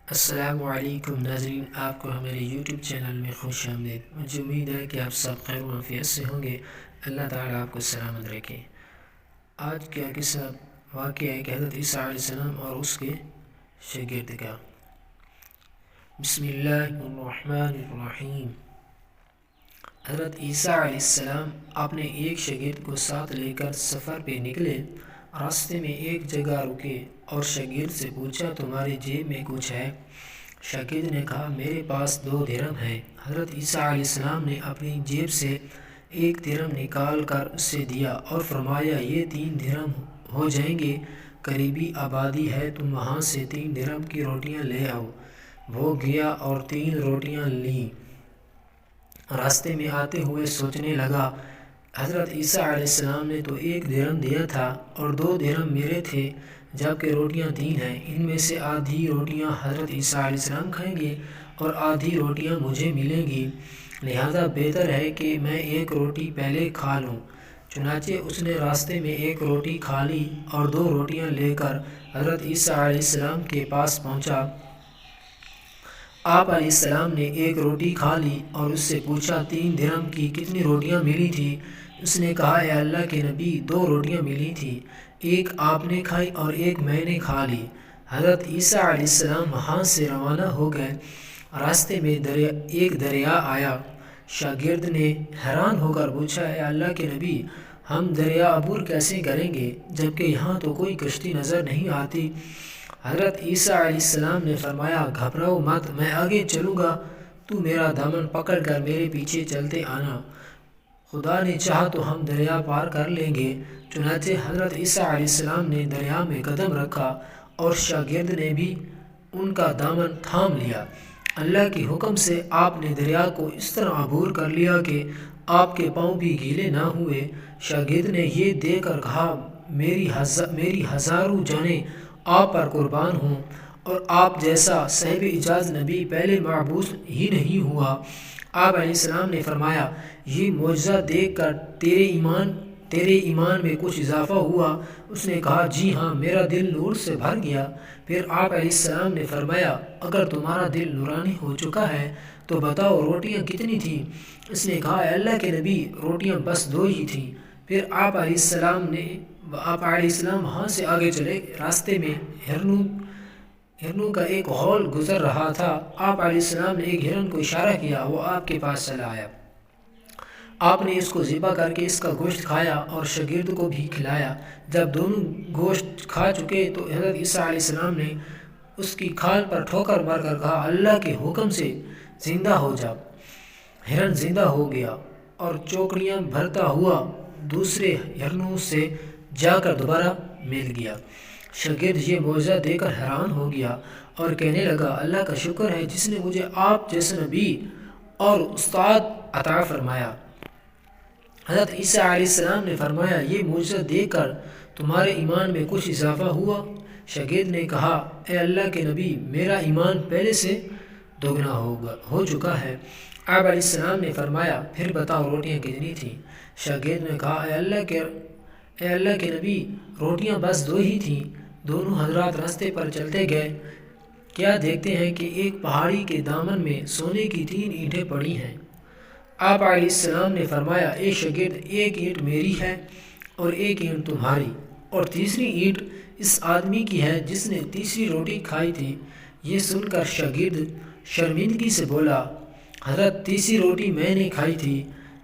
السلام علیکم ناظرین، آپ کو ہمارے یوٹیوب چینل میں خوش آمدید۔ مجھے امید ہے کہ آپ سب خیر و عافیت سے ہوں گے۔ اللہ تعالیٰ آپ کو سلامت رکھے۔ آج کا قصہ واقعہ ہے کہ حضرت عیسیٰ علیہ السلام اور اس کے شاگرد کا۔ بسم اللہ الرحمن الرحیم۔ حضرت عیسیٰ علیہ السلام اپنے ایک شاگرد کو ساتھ لے کر سفر پہ نکلے۔ راستے میں ایک جگہ رکے اور شاگرد سے پوچھا، تمہاری جیب میں کچھ ہے؟ شاگرد نے کہا، میرے پاس 2 درہم ہیں۔ حضرت عیسیٰ علیہ السلام نے اپنی جیب سے 1 درہم نکال کر اسے دیا اور فرمایا، یہ 3 درہم ہو جائیں گے۔ قریبی آبادی ہے، تم وہاں سے 3 درہم کی روٹیاں لے آؤ۔ وہ گیا اور 3 روٹیاں لیں۔ راستے میں آتے ہوئے سوچنے لگا، حضرت عیسیٰ علیہ السلام نے تو 1 درہم دیا تھا اور 2 درہم میرے تھے، جبکہ روٹیاں 3 ہیں۔ ان میں سے آدھی روٹیاں حضرت عیسیٰ علیہ السلام کھائیں گے اور آدھی روٹیاں مجھے ملیں گی، لہذا بہتر ہے کہ میں 1 روٹی پہلے کھا لوں۔ چنانچہ اس نے راستے میں 1 روٹی کھا لی اور 2 روٹیاں لے کر حضرت عیسیٰ علیہ السلام کے پاس پہنچا۔ آپ علیہ السلام نے 1 روٹی کھا لی اور اس سے پوچھا، 3 درہم کی کتنی روٹیاں ملی تھی؟ اس نے کہا، اے اللہ کے نبی، 2 روٹیاں ملی تھی، 1 آپ نے کھائی اور 1 میں نے کھا لی۔ حضرت عیسیٰ علیہ السلام وہاں سے روانہ ہو گئے۔ راستے میں ایک دریا آیا۔ شاگرد نے حیران ہو کر پوچھا، اے اللہ کے نبی، ہم دریا عبور کیسے کریں گے جبکہ یہاں تو کوئی کشتی نظر نہیں آتی؟ حضرت عیسیٰ علیہ السلام نے فرمایا، گھبراؤ مت، میں آگے چلوں گا، تو میرا دامن پکڑ کر میرے پیچھے چلتے آنا، خدا نے چاہا تو ہم دریا پار کر لیں گے۔ چنانچہ حضرت عیسیٰ علیہ السلام نے دریا میں قدم رکھا اور شاگرد نے بھی ان کا دامن تھام لیا۔ اللہ کے حکم سے آپ نے دریا کو اس طرح عبور کر لیا کہ آپ کے پاؤں بھی گیلے نہ ہوئے۔ شاگرد نے یہ دیکھ کر کہا، میری ہزاروں جانیں آپ پر قربان ہوں، اور آپ جیسا صاحب اعجاز نبی پہلے معبوس ہی نہیں ہوا۔ آپ علیہ السلام نے فرمایا، یہ معجزہ دیکھ کر تیرے ایمان میں کچھ اضافہ ہوا؟ اس نے کہا، جی ہاں، میرا دل نور سے بھر گیا۔ پھر آپ علیہ السلام نے فرمایا، اگر تمہارا دل نورانی ہو چکا ہے تو بتاؤ روٹیاں کتنی تھیں؟ اس نے کہا، اے اللہ کے نبی، روٹیاں بس 2 ہی تھیں۔ پھر آپ علیہ السلام وہاں سے آگے چلے۔ راستے میں ہرنوں کا ایک ہول گزر رہا تھا۔ آپ علیہ السلام نے ایک ہرن کو اشارہ کیا، وہ آپ کے پاس چلا آیا۔ آپ نے اس کو ذبح کر کے اس کا گوشت کھایا اور شاگرد کو بھی کھلایا۔ جب دونوں گوشت کھا چکے تو حضرت عیسیٰ علیہ السلام نے اس کی کھال پر ٹھوکر مار کر کہا، اللہ کے حکم سے زندہ ہو جا۔ ہرن زندہ ہو گیا اور چوکڑیاں بھرتا ہوا دوسرے ہرنوں سے جا کر دوبارہ مل گیا۔ شاگرد یہ معجزہ دیکھ کر حیران ہو گیا اور کہنے لگا، اللہ کا شکر ہے جس نے مجھے آپ جیسے نبی اور استاد عطا فرمایا۔ حضرت عیسیٰ علیہ السلام نے فرمایا، یہ معجزہ دیکھ کر تمہارے ایمان میں کچھ اضافہ ہوا؟ شاگرد نے کہا، اے اللہ کے نبی، میرا ایمان پہلے سے دوگنا ہو چکا ہے۔ آپ علیہ السلام نے فرمایا، پھر بتاؤ روٹیاں کتنی تھیں؟ شاگرد نے کہا، اے اللہ کے نبی، روٹیاں بس 2 ہی تھیں۔ دونوں حضرات راستے پر چلتے گئے، کیا دیکھتے ہیں کہ ایک پہاڑی کے دامن میں سونے کی 3 اینٹیں پڑی ہیں۔ آپ علیہ السلام نے فرمایا، اے شاگرد، 1 اینٹ میری ہے اور 1 اینٹ تمہاری، اور تیسری اینٹ اس آدمی کی ہے جس نے تیسری روٹی کھائی تھی۔ یہ سن کر شاگرد شرمندگی سے بولا، حضرت تیسری روٹی میں نے کھائی تھی۔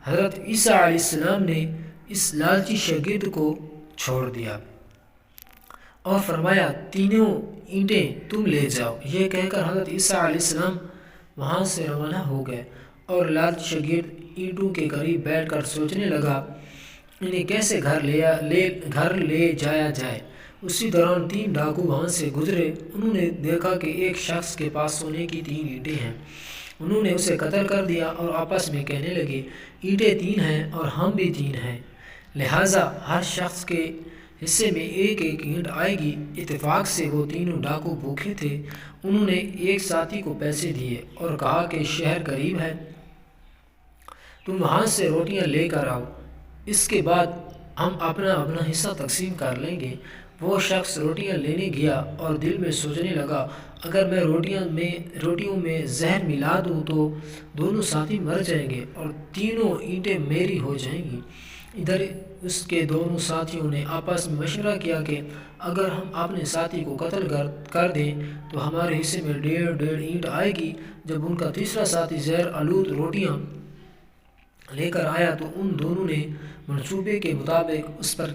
حضرت عیسیٰ علیہ السلام نے اس لالچی شاگرد کو چھوڑ دیا اور فرمایا، 3 اینٹیں تم لے جاؤ۔ یہ کہہ کر حضرت عیسیٰ علیہ السلام وہاں سے روانہ ہو گئے اور لالچی شاگرد اینٹوں کے قریب بیٹھ کر سوچنے لگا، انہیں کیسے گھر لے جایا جائے۔ اسی دوران 3 ڈاکو وہاں سے گزرے۔ انہوں نے دیکھا کہ ایک شخص کے پاس سونے کی 3 اینٹیں ہیں۔ انہوں نے اسے قتل کر دیا اور آپس میں کہنے لگے، اینٹیں 3 ہیں اور ہم بھی 3 ہیں، لہٰذا ہر شخص کے حصے میں 1 اینٹ آئے گی۔ اتفاق سے وہ تینوں ڈاکو بھوکے تھے۔ انہوں نے ایک ساتھی کو پیسے دیے اور کہا کہ شہر قریب ہے، تم وہاں سے روٹیاں لے کر آؤ، اس کے بعد ہم اپنا حصہ تقسیم کر لیں گے۔ وہ شخص روٹیاں لینے گیا اور دل میں سوچنے لگا، اگر میں روٹیوں میں زہر ملا دوں تو دونوں ساتھی مر جائیں گے اور تینوں اینٹیں میری ہو جائیں گی۔ ادھر اس کے دونوں ساتھیوں نے آپس میں مشورہ کیا کہ اگر ہم اپنے ساتھی کو قتل کر دیں تو ہمارے حصے میں 1.5 اینٹ آئے گی۔ جب ان کا تیسرا ساتھی زہر آلود روٹیاں لے کر آیا تو ان دونوں نے منصوبے کے مطابق اس پر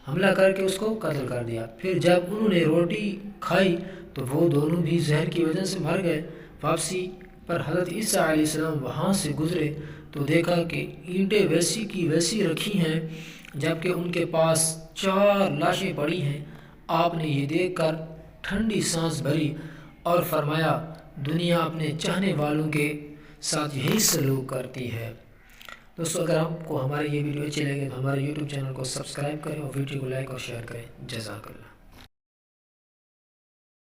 حملہ کر کے اس کو قتل کر دیا۔ پھر جب انہوں نے روٹی کھائی تو وہ دونوں بھی زہر کی وجہ سے مر گئے۔ واپسی پر حضرت عیسیٰ علیہ السلام وہاں سے گزرے تو دیکھا کہ اینٹیں ویسی کی ویسی رکھی ہیں جبکہ ان کے پاس 4 لاشیں پڑی ہیں۔ آپ نے یہ دیکھ کر ٹھنڈی سانس بھری اور فرمایا، دنیا اپنے چاہنے والوں کے ساتھ یہی سلوک کرتی ہے۔ دوستو، اگر آپ کو ہماری یہ ویڈیو اچھی لگے تو ہمارے یوٹیوب چینل کو سبسکرائب کریں اور ویڈیو کو لائک اور شیئر کریں۔ جزاک اللہ۔